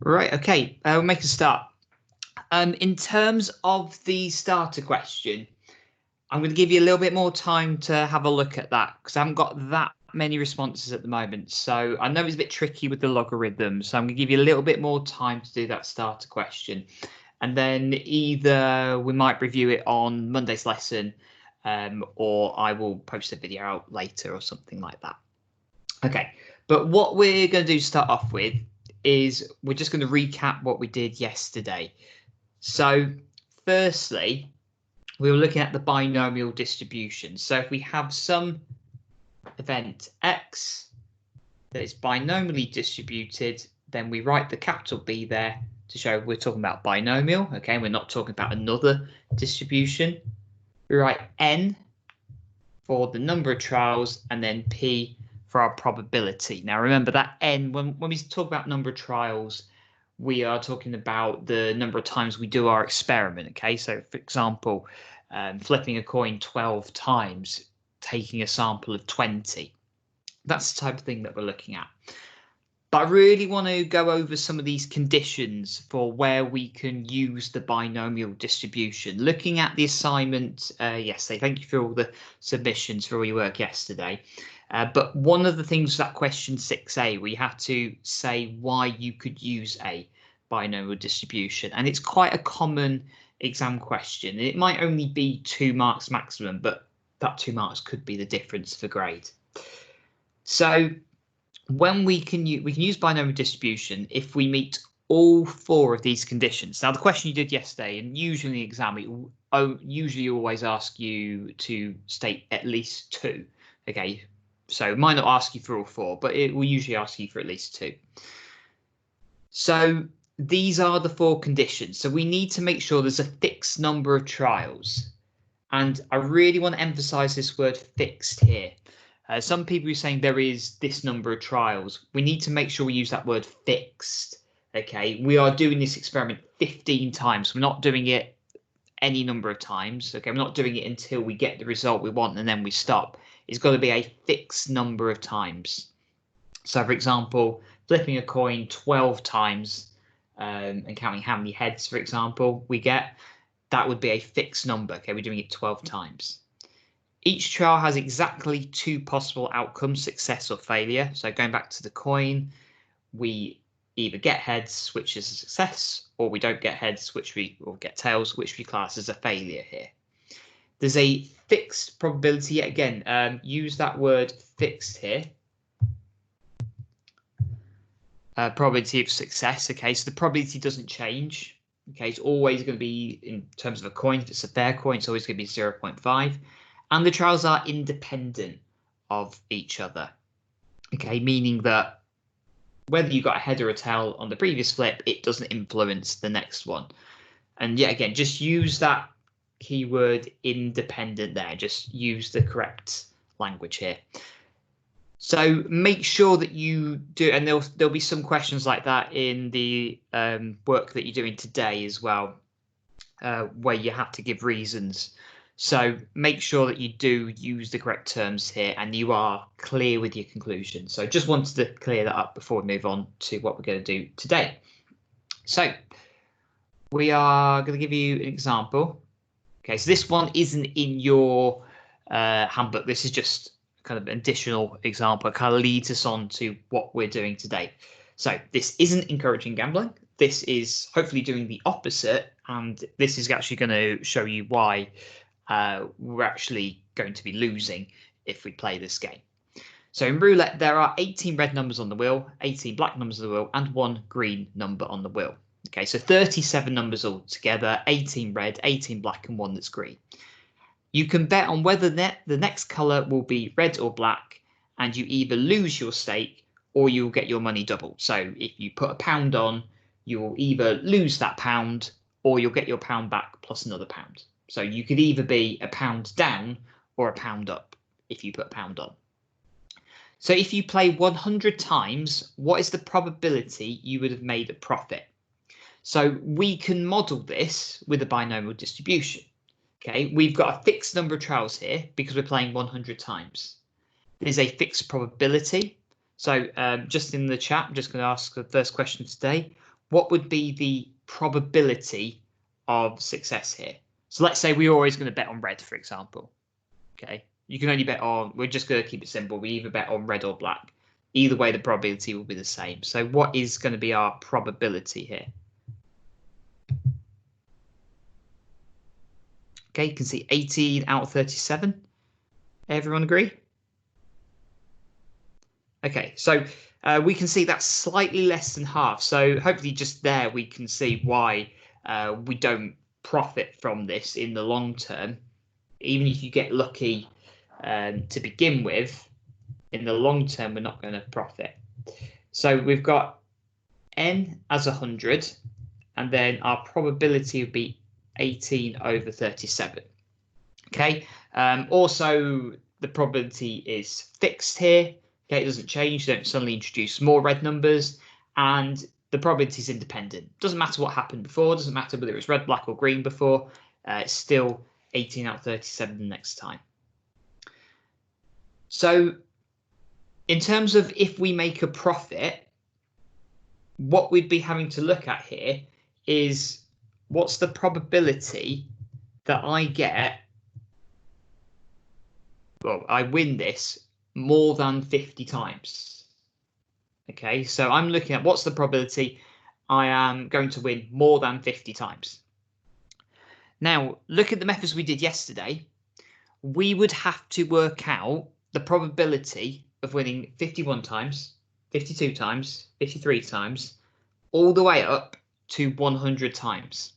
Right, okay, we'll make a start. In terms of the starter question, I'm going to give you a little bit more time to have a look at that because I haven't got that many responses at the moment. So I know it's a bit tricky with the logarithm, so I'm going to give you a little bit more time to do that starter question. And then either we might review it on Monday's lesson, or I will post a video out later or something like that. Okay, but what we're going to do to start off with is we're just going to recap what we did yesterday. So firstly, we were looking at the binomial distribution. So if we have some event x that is binomially distributed, then we write the capital B there to show we're talking about binomial. Okay, we're not talking about another distribution. We write n for the number of trials and then p for our probability. Now remember that n, when we talk about number of trials, we are talking about the number of times we do our experiment. Okay, so for example, flipping a coin 12 times, taking a sample of 20. That's the type of thing that we're looking at. But I really want to go over some of these conditions for where we can use the binomial distribution. Looking at the assignment yesterday, thank you for all the submissions for all your work yesterday. But one of the things that question 6a, we have to say why you could use a binomial distribution. And it's quite a common exam question. It might only be 2 marks maximum, but that 2 marks could be the difference for grade. So when we can use binomial distribution if we meet all 4 of these conditions. Now the question you did yesterday, and usually in the exam, it usually always ask you to state at least 2. Okay, so it might not ask you for all 4, but it will usually ask you for at least 2. So these are the 4 conditions. So we need to make sure there's a fixed number of trials. And I really want to emphasize this word fixed here. Some people are saying there is this number of trials. We need to make sure we use that word fixed. Okay, we are doing this experiment 15 times. We're not doing it any number of times. Okay, we're not doing it until we get the result we want and then we stop. It's got to be a fixed number of times. So for example, flipping a coin 12 times and counting how many heads, for example, we get, that would be a fixed number. Okay, we're doing it 12 times. Each trial has exactly 2 possible outcomes, success or failure. So going back to the coin, we either get heads, which is a success, or we don't get heads, or get tails, which we class as a failure here. There's a fixed probability. Again, use that word fixed here. Probability of success. Okay, so the probability doesn't change. Okay, it's always going to be, in terms of a coin, if it's a fair coin, it's always going to be 0.5. And the trials are independent of each other. Okay, meaning that whether you got a head or a tail on the previous flip, it doesn't influence the next one. And yet again, just use that keyword independent there. Just use the correct language here. So make sure that you do, and there'll be some questions like that in the work that you're doing today as well, where you have to give reasons. So make sure that you do use the correct terms here and you are clear with your conclusion. So just wanted to clear that up before we move on to what we're going to do today. So we are going to give you an example. Okay, so this one isn't in your handbook. This is just kind of an additional example. It kind of leads us on to what we're doing today. So this isn't encouraging gambling. This is hopefully doing the opposite. And this is actually going to show you why we're actually going to be losing if we play this game. So in roulette, there are 18 red numbers on the wheel, 18 black numbers on the wheel, and 1 green number on the wheel. Okay, so 37 numbers altogether, 18 red, 18 black, and 1 that's green. You can bet on whether the next colour will be red or black, and you either lose your stake or you'll get your money doubled. So if you put £1 on, you'll either lose that £1 or you'll get your £1 back plus another £1. So you could either be £1 down or £1 up if you put £1 on. So if you play 100 times, what is the probability you would have made a profit? So we can model this with a binomial distribution. Okay, we've got a fixed number of trials here because we're playing 100 times. There's a fixed probability. So just in the chat, I'm just going to ask the first question today. what would be the probability of success here? So let's say we're always going to bet on red, for example. Okay, you can only bet on, we're just going to keep it simple. We either bet on red or black. Either way, the probability will be the same. So what is going to be our probability here? Okay, you can see 18 out of 37. Everyone agree? Okay, so we can see that's slightly less than half. So hopefully just there we can see why we don't profit from this in the long term. Even if you get lucky to begin with, in the long term, we're not going to profit. So we've got n as 100, and then our probability would be 18 over 37. Okay. Also, the probability is fixed here. Okay, it doesn't change. You don't suddenly introduce more red numbers, and the probability is independent. Doesn't matter what happened before. Doesn't matter whether it was red, black, or green before. It's still 18 out of 37 the next time. So, in terms of if we make a profit, what we'd be having to look at here is what's the probability that I get, well, I win this more than 50 times. Okay, so I'm looking at what's the probability I am going to win more than 50 times. Now, look at the methods we did yesterday. We would have to work out the probability of winning 51 times, 52 times, 53 times, all the way up to 100 times.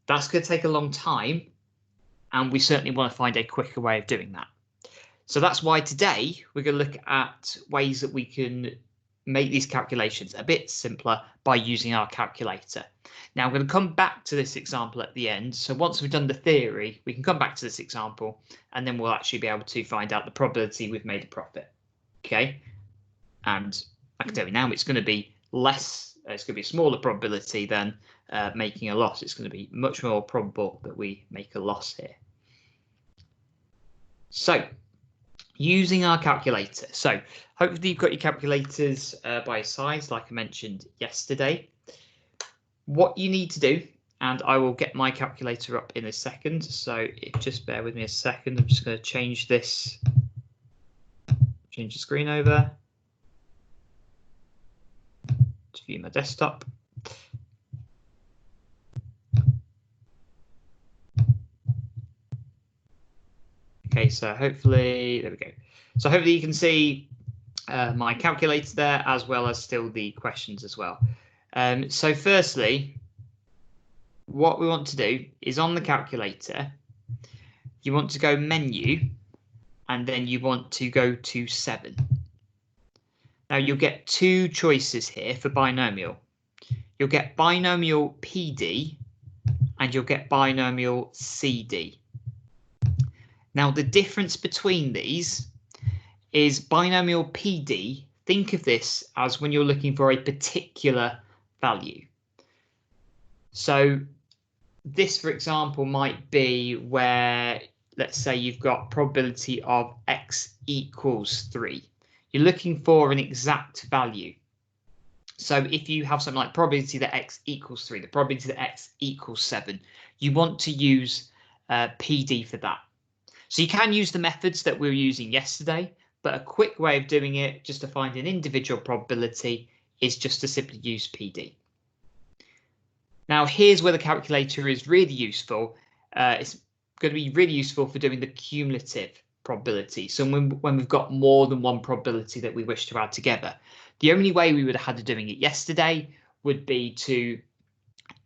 That's going to take a long time, and we certainly want to find a quicker way of doing that. So that's why today we're going to look at ways that we can make these calculations a bit simpler by using our calculator. Now I'm going to come back to this example at the end. So once we've done the theory, we can come back to this example, and then we'll actually be able to find out the probability we've made a profit. Okay, and I can tell you now it's going to be less. It's going to be a smaller probability than making a loss. It's going to be much more probable that we make a loss here. So, using our calculator. So hopefully you've got your calculators by size, like I mentioned yesterday. What you need to do, and I will get my calculator up in a second, so just bear with me a second. I'm just going to change this, change the screen over to view my desktop. Okay, so hopefully, there we go. So hopefully you can see my calculator there, as well as still the questions as well. So firstly, what we want to do is on the calculator, you want to go menu, and then you want to go to 7. Now you'll get two choices here for binomial. You'll get binomial PD, and you'll get binomial CD. Now, the difference between these is binomial PD. Think of this as when you're looking for a particular value. So this, for example, might be where, let's say you've got probability of x equals 3. You're looking for an exact value. So if you have something like probability that x equals 3, the probability that x equals 7, you want to use PD for that. So you can use the methods that we were using yesterday, but a quick way of doing it, just to find an individual probability, is just to simply use PD. Now, here's where the calculator is really useful. It's going to be really useful for doing the cumulative probability. So when we've got more than one probability that we wish to add together. The only way we would have had to doing it yesterday would be to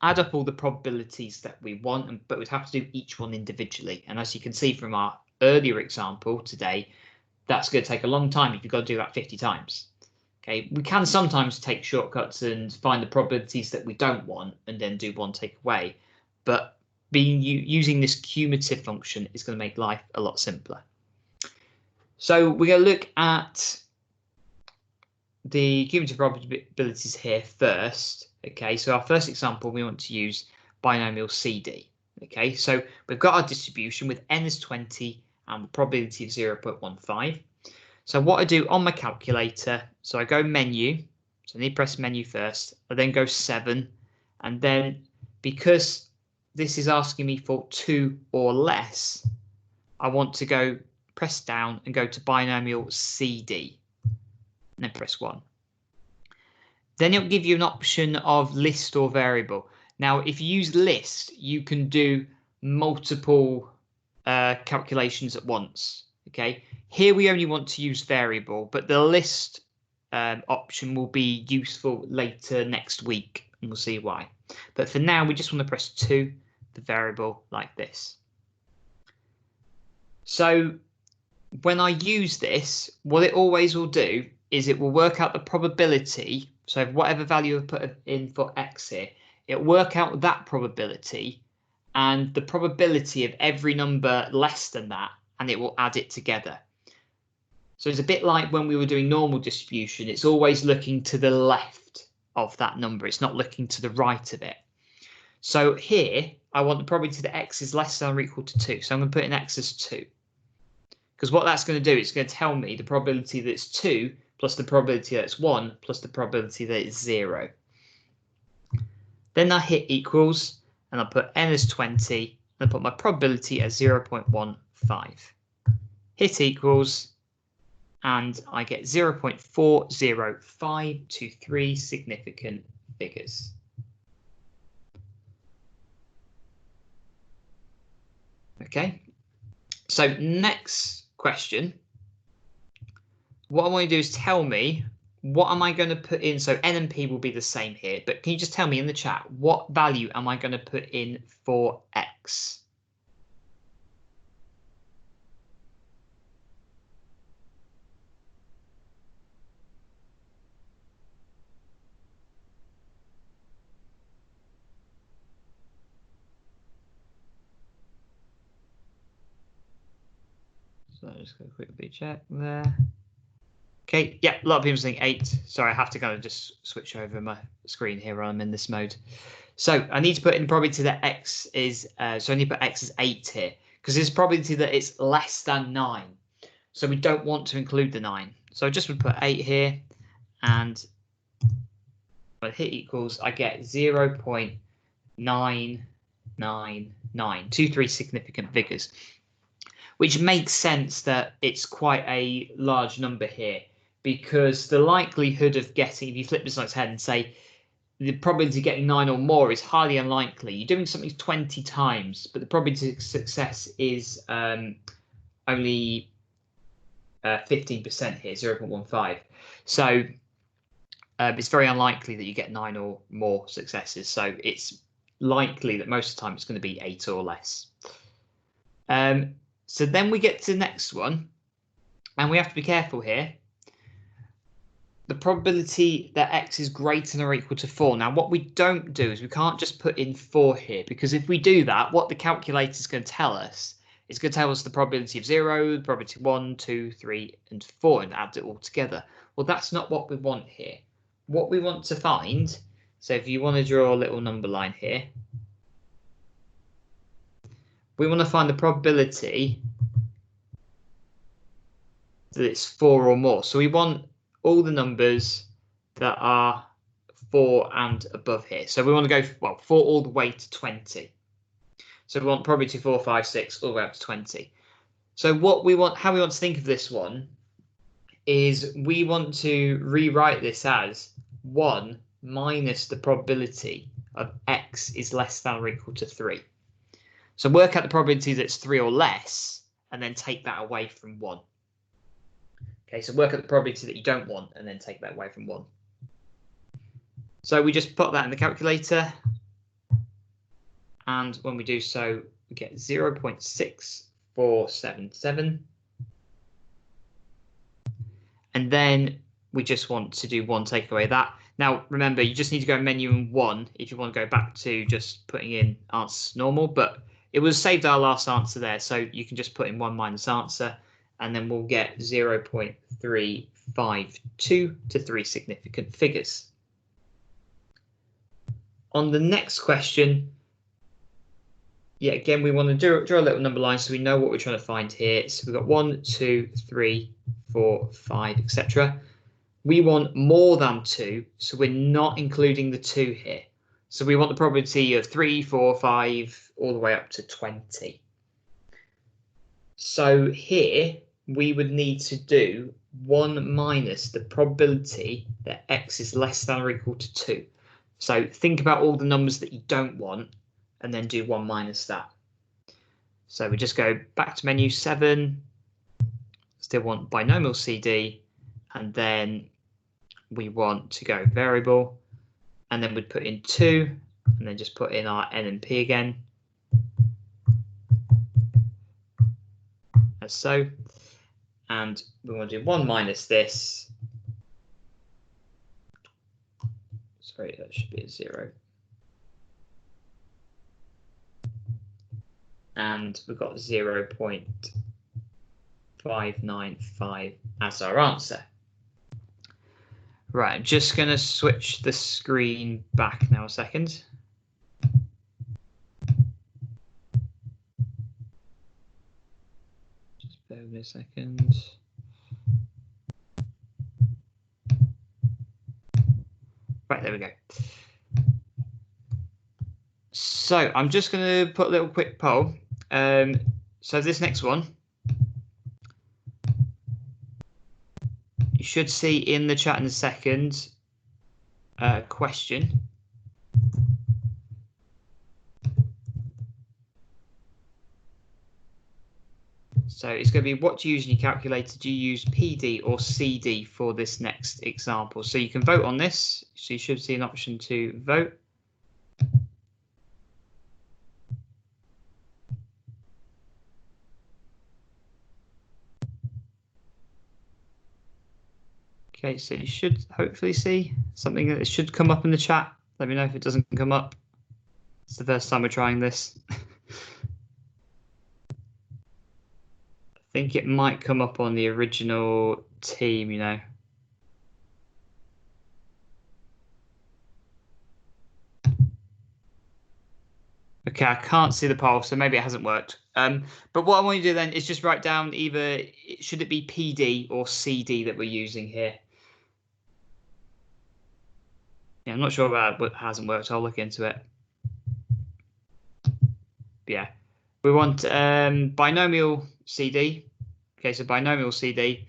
add up all the probabilities that we want, but we'd have to do each one individually. And as you can see from our earlier example today, that's going to take a long time if you've got to do that 50 times. Okay, we can sometimes take shortcuts and find the probabilities that we don't want and then do one take away, but using this cumulative function is going to make life a lot simpler. So we're going to look at the cumulative probabilities here first. Okay, so our first example, we want to use binomial CD. Okay, so we've got our distribution with n is 20 and the probability of 0.15. So what I do on my calculator, so I go menu, So I need to press menu first. I then go 7. And then because this is asking me for 2 or less, I want to go press down and go to binomial CD. And then press 1. Then it'll give you an option of list or variable. Now, if you use list, you can do multiple calculations at once. Okay, here we only want to use variable, but the list option will be useful later next week, and we'll see why. But for now, we just want to press 2, the variable, like this. So when I use this, what it always will do is it will work out the probability. So whatever value I put in for x here, it'll work out that probability and the probability of every number less than that, and it will add it together. So it's a bit like when we were doing normal distribution, it's always looking to the left of that number. It's not looking to the right of it. So here, I want the probability that x is less than or equal to 2. So I'm going to put in x as 2. Because what that's going to do, it's going to tell me the probability that it's 2 plus the probability that it's 1 plus the probability that it's 0. Then I hit equals, and I'll put n as 20, and I'll put my probability as 0.15. Hit equals, and I get 0.40523 significant figures. Okay, so next question. What I want to do is tell me what am I going to put in. So n and p will be the same here, but can you just tell me in the chat what value am I going to put in for x? So just going to quickly check there. Okay, yeah, a lot of people saying 8. Sorry, I have to kind of just switch over my screen here while I'm in this mode. So I need to put in probability that x is, so I need to put x as 8 here, because there's probability that it's less than 9. So we don't want to include the 9. So I just would put 8 here, and when I hit equals, I get 0.99923 significant figures, which makes sense that it's quite a large number here, because the likelihood of getting, if you flip this on its head and say the probability of getting 9 or more is highly unlikely. You're doing something 20 times, but the probability of success is only 15% here, 0.15. So it's very unlikely that you get 9 or more successes. So it's likely that most of the time it's going to be 8 or less. So then we get to the next one, and we have to be careful here. The probability that x is greater than or equal to 4. Now, what we don't do is we can't just put in 4 here, because if we do that, what the calculator is going to tell us, it's going to tell us the probability of 0, the probability of 1, 2, 3, and 4, and add it all together. Well, that's not what we want here. What we want to find, so if you want to draw a little number line here, we want to find the probability that it's 4 or more. So we want all the numbers that are 4 and above here. So we want to go, well, 4 all the way to 20. So we want probability 4, 5, 6 all the way up to 20. So what we want, how we want to think of this one is we want to rewrite this as 1 minus the probability of x is less than or equal to 3. So work out the probability that's 3 or less, and then take that away from 1. Okay, so work out the probability that you don't want, and then take that away from 1. So we just put that in the calculator, and when we do so, we get 0.6477. And then we just want to do 1, take away that. Now, remember, you just need to go menu and 1 if you want to go back to just putting in answers normal, but it was saved our last answer there, so you can just put in 1 minus answer, and then we'll get 0.352 to 3 significant figures. On the next question, yeah, again, we want to draw a little number line so we know what we're trying to find here. So we've got 1, 2, 3, 4, 5, etc. we want more than 2, so we're not including the 2 here. So we want the probability of 3, 4, 5, all the way up to 20. So here we would need to do 1 minus the probability that x is less than or equal to 2. So think about all the numbers that you don't want and then do 1 minus that. So we just go back to menu 7, still want binomial CD, and then we want to go variable, and then we'd put in 2, and then just put in our n and p again, as so. And we want to do 1 minus this. Sorry, that should be a 0. And we've got 0.595 as our answer. Right, I'm just going to switch the screen back now a second. Just bear with me a second. Right, there we go. So I'm just going to put a little quick poll. So this next one, you should see in the chat in a second question. So it's going to be, what do you use in your calculator? Do you use PD or CD for this next example? So you can vote on this. So you should see an option to vote. Okay, so you should hopefully see something that should come up in the chat. Let me know if it doesn't come up. It's the first time we're trying this. I think it might come up on the original team, you know. Okay, I can't see the poll, so maybe it hasn't worked. But what I want you to do then is just write down either, should it be PD or CD that we're using here? Yeah, I'm not sure about what hasn't worked. I'll look into it. But yeah, we want binomial CD. Okay, so binomial CD.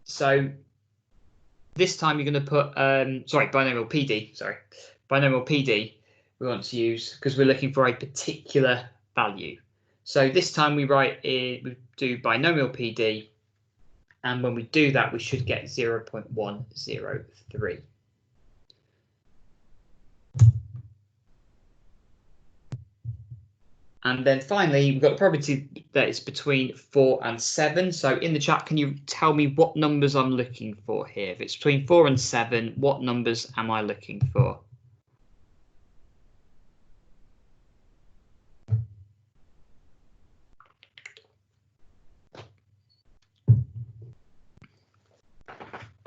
So this time you're going to put, sorry, binomial PD. Sorry, binomial PD. We want to use because we're looking for a particular value. So this time we do binomial PD, and when we do that, we should get 0.103. And then finally, we've got the probability that it's between 4 and 7. So in the chat, can you tell me what numbers I'm looking for here? If it's between 4 and 7, what numbers am I looking for?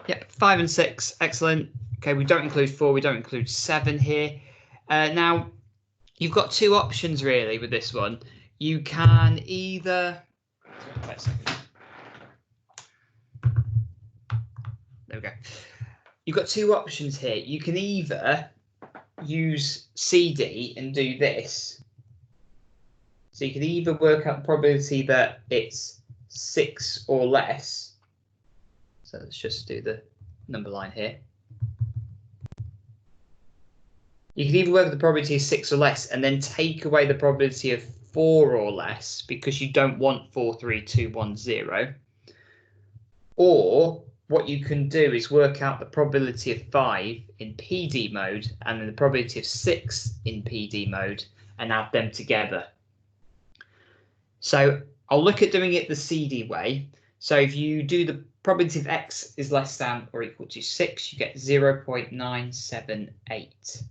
Yep, 5 and 6, excellent. Okay, we don't include 4, we don't include 7 here. Now, you've got two options really with this one. You can either, wait a second. There we go. You've got two options here. You can either use CD and do this. So you can either work out the probability that it's 6 or less. So let's just do the number line here. You can either work out the probability of 6 or less and then take away the probability of 4 or less because you don't want 4, 3, 2, 1, 0. Or what you can do is work out the probability of 5 in PD mode and then the probability of 6 in PD mode and add them together. So I'll look at doing it the CD way. So if you do the probability of x is less than or equal to 6, you get 0.978.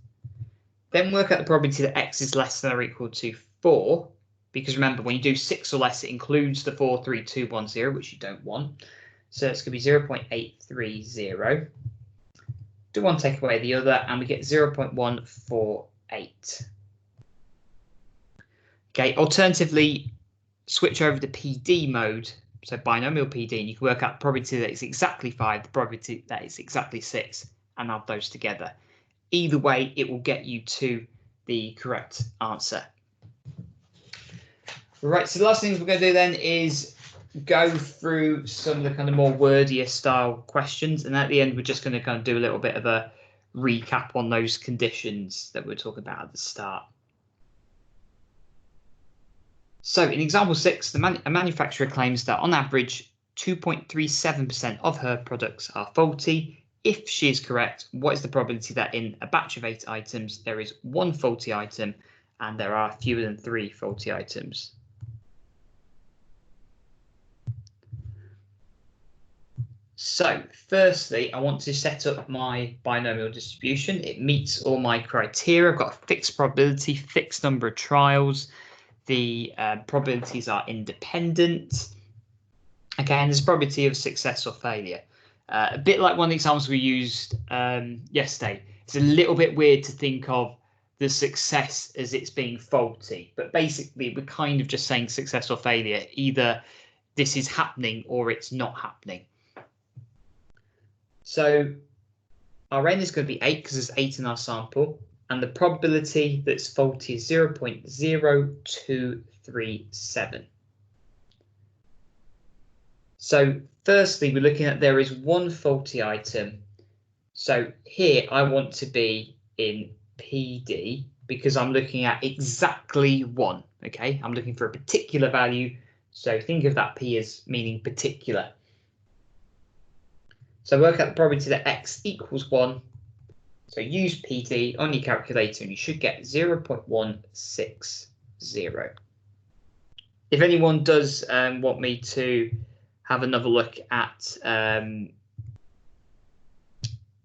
Then work out the probability that x is less than or equal to 4, because remember, when you do 6 or less, it includes the 4, 3, 2, 1, 0, which you don't want. So it's going to be 0.830. Do one, take away the other, and we get 0.148. Okay, alternatively, switch over to PD mode so binomial PD, and you can work out the probability that it's exactly 5, the probability that it's exactly 6, and add those together. Either way, it will get you to the correct answer. Right, so the last thing we're going to do then is go through some of the kind of more wordier style questions, and at the end we're just going to kind of do a little bit of a recap on those conditions that we're talking about at the start. So in example 6, a manufacturer claims that on average 2.37% of her products are faulty. If she is correct, what is the probability that in a batch of 8 items there is 1 faulty item and there are fewer than 3 faulty items? So firstly, I want to set up my binomial distribution. It meets all my criteria. I've got a fixed probability, fixed number of trials. The probabilities are independent. Okay, and there's a probability of success or failure. A bit like one of the examples we used yesterday. It's a little bit weird to think of the success as it's being faulty, but basically we're kind of just saying success or failure. Either this is happening or it's not happening. So our n is going to be 8 because there's 8 in our sample, and the probability that's faulty is 0.0237. So firstly, we're looking at there is 1 faulty item. So here I want to be in PD because I'm looking at exactly 1. Okay, I'm looking for a particular value. So think of that P as meaning particular. So work out the probability that x equals 1. So use PD on your calculator and you should get 0.160. If anyone does want me to have another look at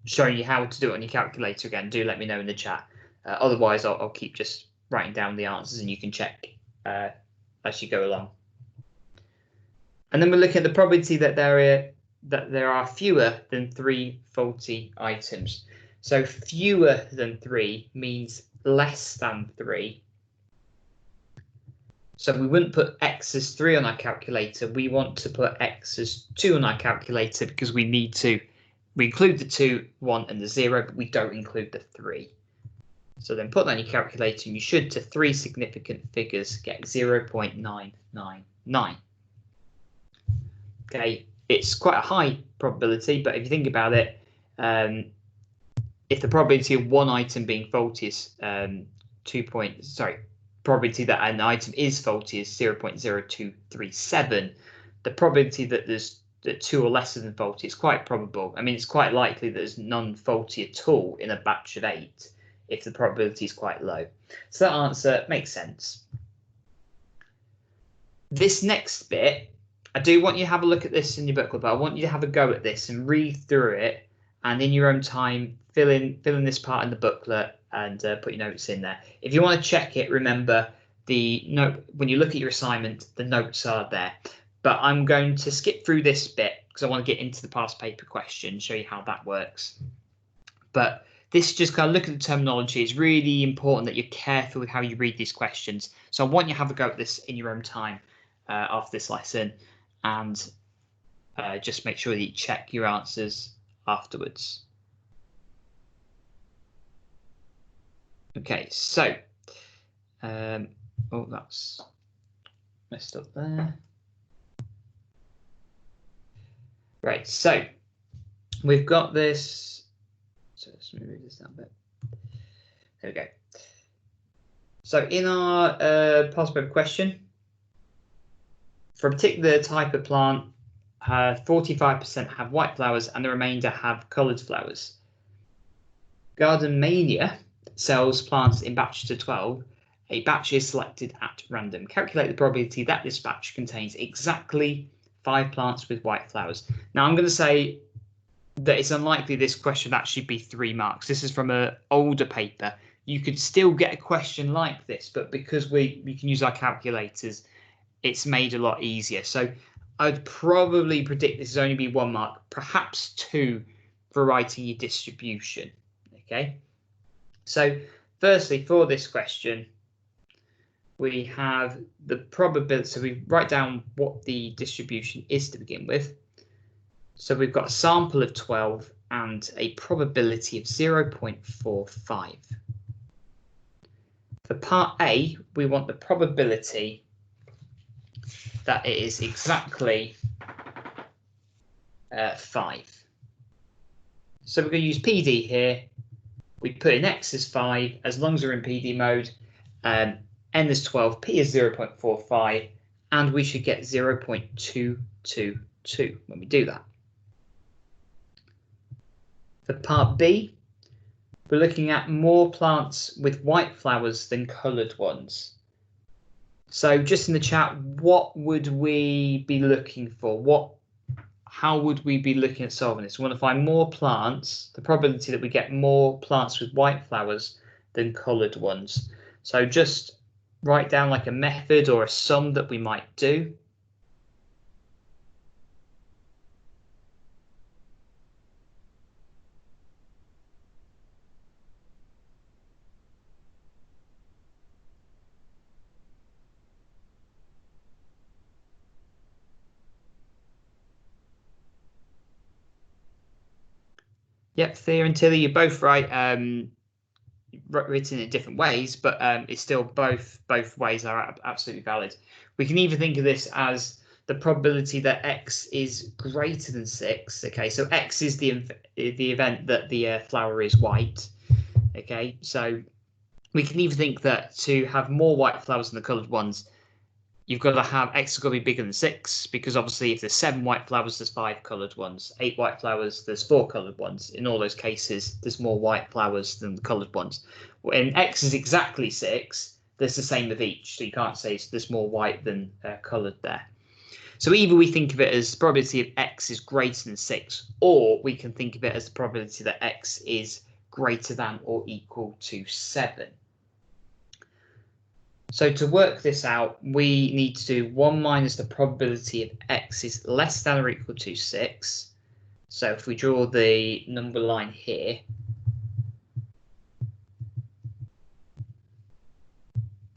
showing you how to do it on your calculator again, do let me know in the chat. Otherwise, I'll keep just writing down the answers and you can check as you go along. And then we're looking at the probability that there are fewer than 3 faulty items. So fewer than 3 means less than 3. So we wouldn't put x as 3 on our calculator. We want to put x as 2 on our calculator because we include the 2, 1 and the 0, but we don't include the 3. So then put that on your calculator and you should, to 3 significant figures, get 0.999. Okay, it's quite a high probability, but if you think about it, if the probability of one item being faulty is probability that an item is faulty is 0.0237, the probability that there's 2 or less than faulty is quite probable. I mean, it's quite likely that there's none faulty at all in a batch of 8 if the probability is quite low. So that answer makes sense. This next bit, I do want you to have a look at this in your booklet, but I want you to have a go at this and read through it, and in your own time, fill in this part in the booklet and put your notes in there. If you want to check it, remember the note when you look at your assignment, the notes are there. But I'm going to skip through this bit because I want to get into the past paper question, show you how that works. But this just kind of look at the terminology. It's really important that you're careful with how you read these questions. So I want you to have a go at this in your own time after this lesson, and just make sure that you check your answers afterwards. Okay, so oh, that's messed up there. Right, so we've got this. So let's move this down a bit. There we go. So in our past paper question, for a particular type of plant, 45% have white flowers and the remainder have coloured flowers. Garden Mania sells plants in batches of 12. A batch is selected at random. Calculate the probability that this batch contains exactly 5 plants with white flowers. Now I'm going to say that it's unlikely this question would actually be 3 marks. This is from an older paper. You could still get a question like this, but because we can use our calculators, it's made a lot easier. So I'd probably predict this is only be 1 mark, perhaps 2 for writing your distribution. Okay. So firstly, for this question, we have the probability. So we write down what the distribution is to begin with. So we've got a sample of 12 and a probability of 0.45. For part A, we want the probability that it is exactly 5. So we're going to use PD here. We put in X as 5, as long as we're in PD mode. N is 12, P is 0.45, and we should get 0.222 when we do that. For part B, we're looking at more plants with white flowers than coloured ones. So just in the chat, what would we be looking for? How would we be looking at solving this? We want to find more plants, the probability that we get more plants with white flowers than coloured ones. So just write down like a method or a sum that we might do. Yep, Thea and Tilly, you're both right. Written in different ways, but it's still both ways are absolutely valid. We can even think of this as the probability that X is greater than 6. Okay, so X is the event that the flower is white. Okay, so we can even think that to have more white flowers than the coloured ones, you've got to have X has got to be bigger than 6, because obviously if there's 7 white flowers, there's 5 coloured ones. 8 white flowers, there's 4 coloured ones. In all those cases, there's more white flowers than the coloured ones. When X is exactly 6, there's the same of each, so you can't say there's more white than coloured there. So either we think of it as the probability of X is greater than 6, or we can think of it as the probability that X is greater than or equal to 7. So to work this out, we need to do 1 minus the probability of X is less than or equal to 6. So if we draw the number line here,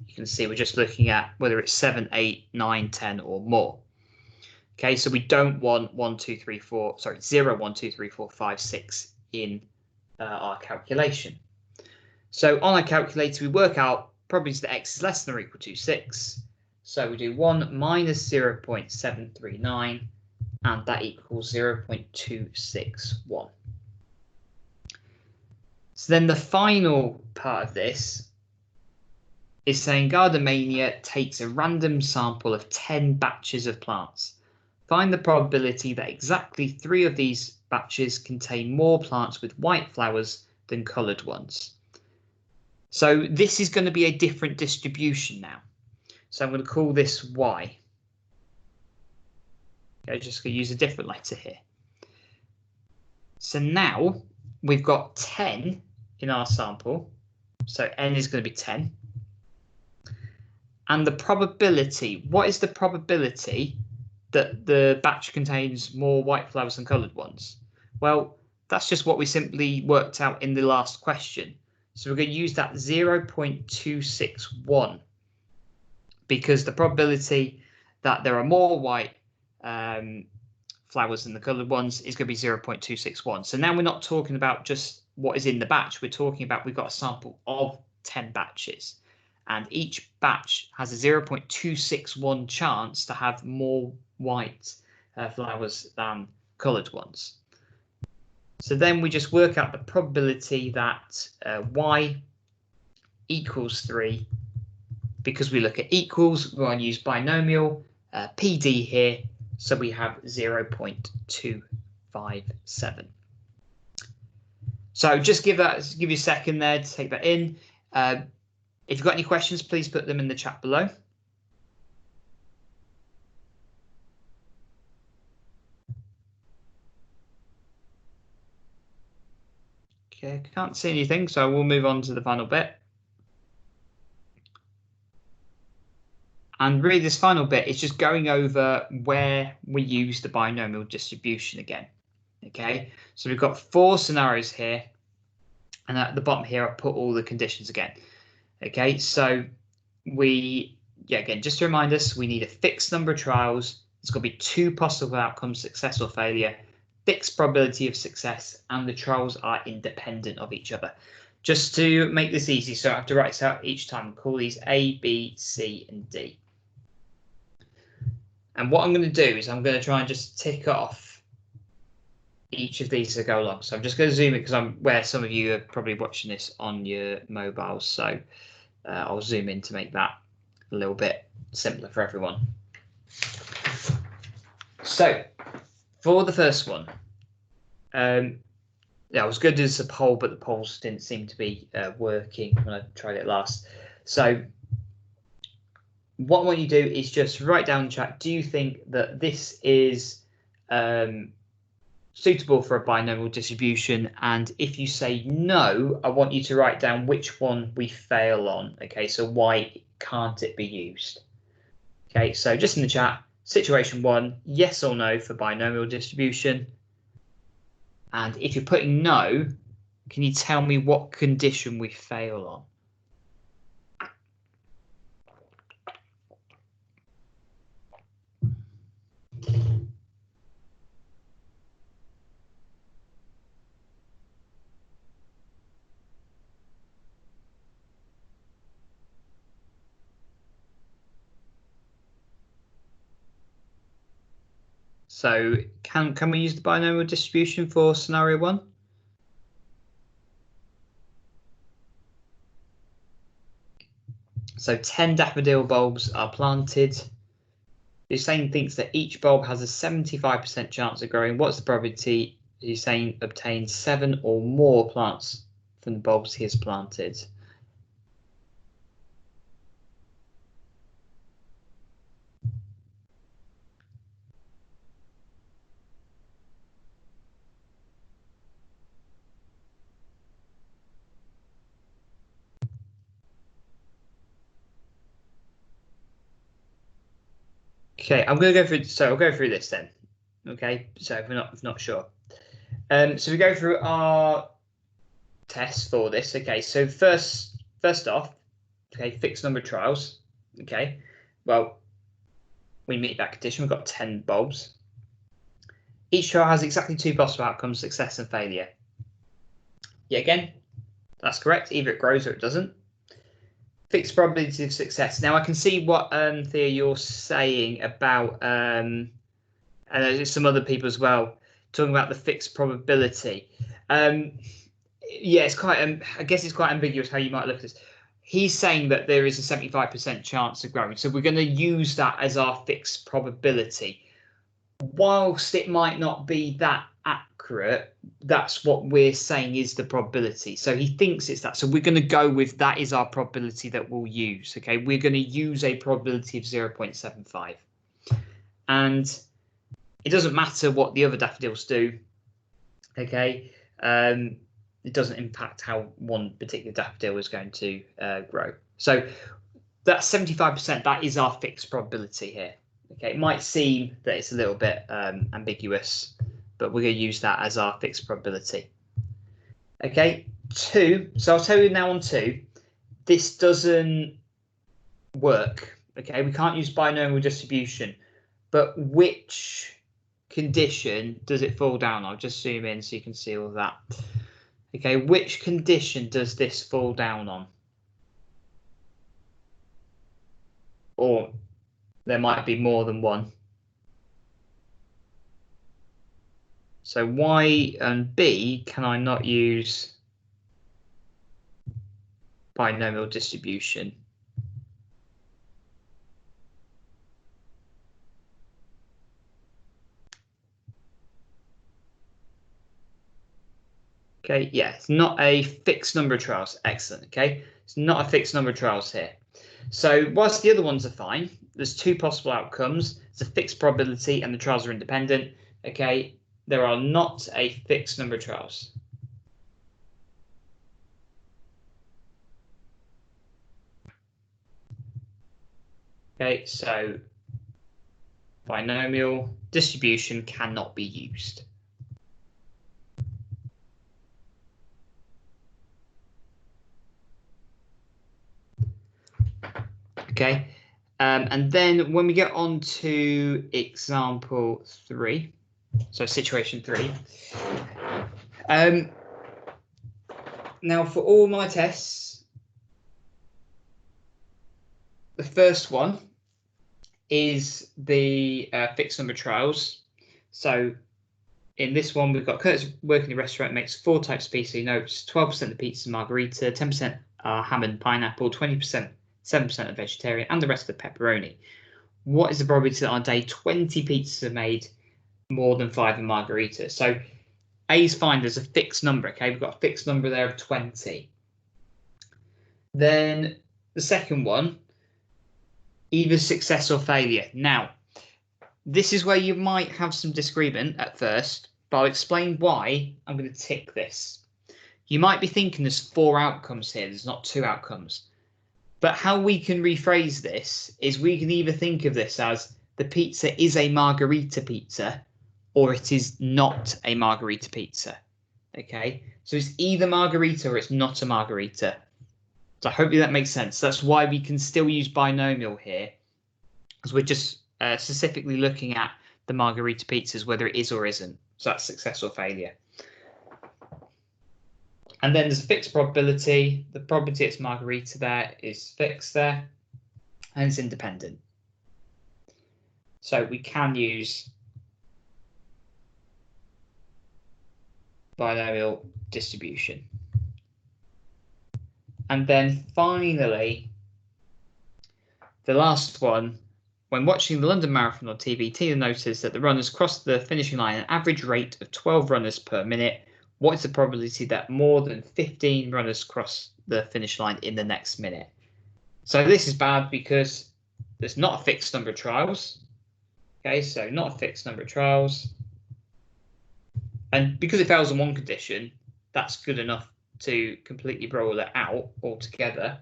you can see we're just looking at whether it's 7, 8, 9, 10 or more. Okay, so we don't want 0, 1, 2, 3, 4, 5, 6 in our calculation. So on our calculator, we work out probability that X is less than or equal to 6. So we do 1 minus 0.739, and that equals 0.261. So then the final part of this is saying Gardnermania takes a random sample of 10 batches of plants. Find the probability that exactly 3 of these batches contain more plants with white flowers than coloured ones. So this is going to be a different distribution now. So I'm going to call this Y. Okay, just going to use a different letter here. So now we've got 10 in our sample. So N is going to be 10. And the probability, what is the probability that the batch contains more white flowers than coloured ones? Well, that's just what we simply worked out in the last question. So we're going to use that 0.261, because the probability that there are more white flowers than the coloured ones is going to be 0.261. So now we're not talking about just what is in the batch. We're talking about we've got a sample of 10 batches, and each batch has a 0.261 chance to have more white flowers than coloured ones. So then we just work out the probability that Y equals 3. Because we look at equals, we're going to use binomial, PD here, so we have 0.257. So just give you a second there to take that in. If you've got any questions, please put them in the chat below. Okay, can't see anything, so we'll move on to the final bit. And really this final bit is just going over where we use the binomial distribution again. Okay, so we've got 4 scenarios here, and at the bottom here I've put all the conditions again. Okay, so again, just to remind us, we need a fixed number of trials. There's got to be 2 possible outcomes, success or failure, fixed probability of success, and the trials are independent of each other. Just to make this easy, so I have to write this out each time. Call these A, B, C, and D. And what I'm going to do is I'm going to try and just tick off each of these as I go along. So I'm just going to zoom in because I'm where some of you are probably watching this on your mobiles. So I'll zoom in to make that a little bit simpler for everyone. So for the first one, yeah, I was going to do this a poll, but the polls didn't seem to be working when I tried it last. So what I want you to do is just write down in the chat, do you think that this is suitable for a binomial distribution? And if you say no, I want you to write down which one we fail on. Okay, so why can't it be used? Okay, so just in the chat, situation 1, yes or no for binomial distribution. And if you're putting no, can you tell me what condition we fail on? So can we use the binomial distribution for scenario 1? So 10 daffodil bulbs are planted. Hussein thinks that each bulb has a 75% chance of growing. What's the probability Hussein obtains 7 or more plants from the bulbs he has planted? Okay, I'm going to go through. So I'll go through this then. Okay, so if we're not sure, so we go through our tests for this. Okay, so first off, okay, fixed number of trials. Okay, well, we meet that condition. We've got 10 bulbs. Each trial has exactly 2 possible outcomes: success and failure. Yeah, again, that's correct. Either it grows or it doesn't. Fixed probability of success. Now I can see what Thea, you're saying about and there's some other people as well talking about the fixed probability. Yeah, it's quite I guess it's quite ambiguous how you might look at this. He's saying that there is a 75% chance of growing, so we're going to use that as our fixed probability. Whilst it might not be that accurate, that's what we're saying is the probability. So he thinks it's that. So we're going to go with that is our probability that we'll use. Okay, we're going to use a probability of 0.75. And it doesn't matter what the other daffodils do. Okay, it doesn't impact how one particular daffodil is going to grow. So that 75%, that is our fixed probability here. Okay, it might seem that it's a little bit ambiguous, but we're going to use that as our fixed probability. Okay, 2. So I'll tell you now on 2, this doesn't work. Okay, we can't use binomial distribution, but which condition does it fall down? I'll just zoom in so you can see all of that. Okay, which condition does this fall down on? Or there might be more than one. So why and B can I not use binomial distribution? Okay, yeah, it's not a fixed number of trials. Excellent. Okay, it's not a fixed number of trials here. So whilst the other ones are fine, there's 2 possible outcomes. It's a fixed probability and the trials are independent. Okay, there are not a fixed number of trials. Okay, so binomial distribution cannot be used. Okay, and then when we get on to example 3, so situation 3, now for all my tests, the first one is the fixed number of trials. So in this one, we've got Kurt's working in a restaurant, makes 4 types of pizza. He notes 12% of the pizza margarita, 10% ham and pineapple, 20%, 7% of vegetarian, and the rest of the pepperoni. What is the probability that on day 20 pizzas are made, more than 5 are margarita? So A is fine, there's a fixed number, okay? We've got a fixed number there of 20. Then the second one, either success or failure. Now, this is where you might have some disagreement at first, but I'll explain why I'm going to tick this. You might be thinking there's 4 outcomes here, there's not 2 outcomes. But how we can rephrase this is we can either think of this as the pizza is a margarita pizza or it is not a margarita pizza. Okay, so it's either margarita or it's not a margarita. So hopefully that makes sense. That's why we can still use binomial here, because we're just specifically looking at the margarita pizzas, whether it is or isn't. So that's success or failure. And then there's a fixed probability. The probability it's margarita there is fixed there, and it's independent. So we can use binomial distribution. And then finally, the last one, when watching the London Marathon on TV, Tina noticed that the runners crossed the finishing line at an average rate of 12 runners per minute. What is the probability that more than 15 runners cross the finish line in the next minute? So this is bad because there's not a fixed number of trials. Okay, so not a fixed number of trials. And because it fails on one condition, that's good enough to completely roll it out altogether.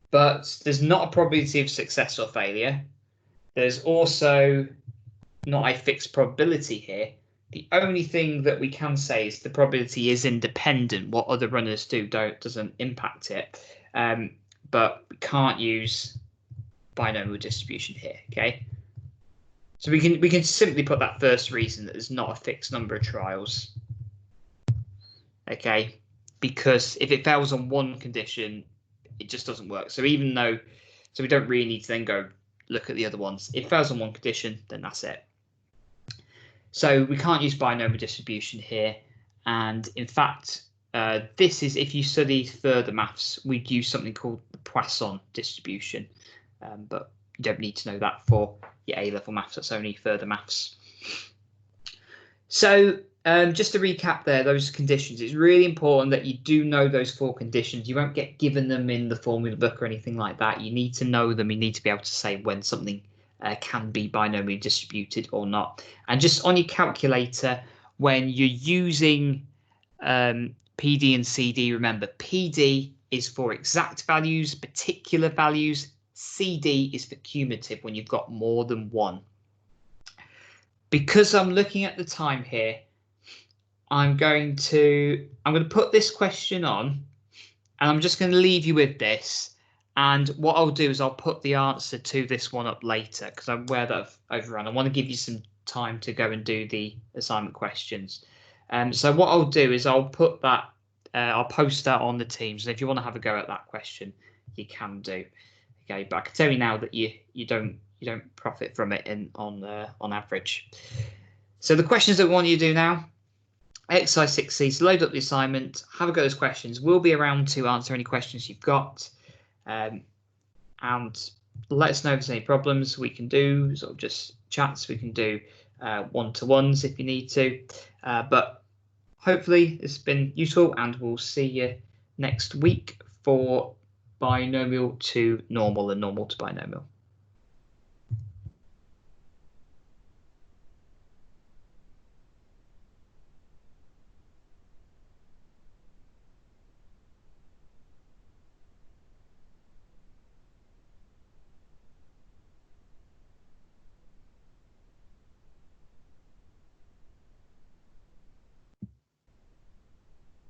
But there's not a probability of success or failure. There's also not a fixed probability here. The only thing that we can say is the probability is independent. What other runners do doesn't impact it. But we can't use binomial distribution here. Okay. So we can simply put that first reason that there's not a fixed number of trials. Okay, because if it fails on one condition, it just doesn't work. So even though, so we don't really need to then go look at the other ones. If it fails on one condition, then that's it. So we can't use binomial distribution here. And in fact, this is, if you study further maths, we'd use something called the Poisson distribution. But you don't need to know that for your A-level maths. That's only further maths. So just to recap there, those conditions, it's really important that you do know those 4 conditions. You won't get given them in the formula book or anything like that. You need to know them. You need to be able to say when something can be binomially distributed or not. And just on your calculator, when you're using PD and CD, remember PD is for exact values, particular values. CD is for cumulative, when you've got more than one. Because I'm looking at the time here, I'm going to put this question on, and I'm just going to leave you with this. And what I'll do is I'll put the answer to this one up later, because I'm aware that I've overrun. I want to give you some time to go and do the assignment questions. So what I'll do is I'll put that, I'll post that on the Teams. And if you want to have a go at that question, you can do. Okay, but I can tell you now that you don't profit from it on average. So the questions that we want you to do now, exercise 6C, so load up the assignment, have a go at those questions. We'll be around to answer any questions you've got, and let us know if there's any problems. We can do sort of just chats, we can do one-to-ones if you need to, but hopefully it's been useful, and we'll see you next week for binomial to normal and normal to binomial.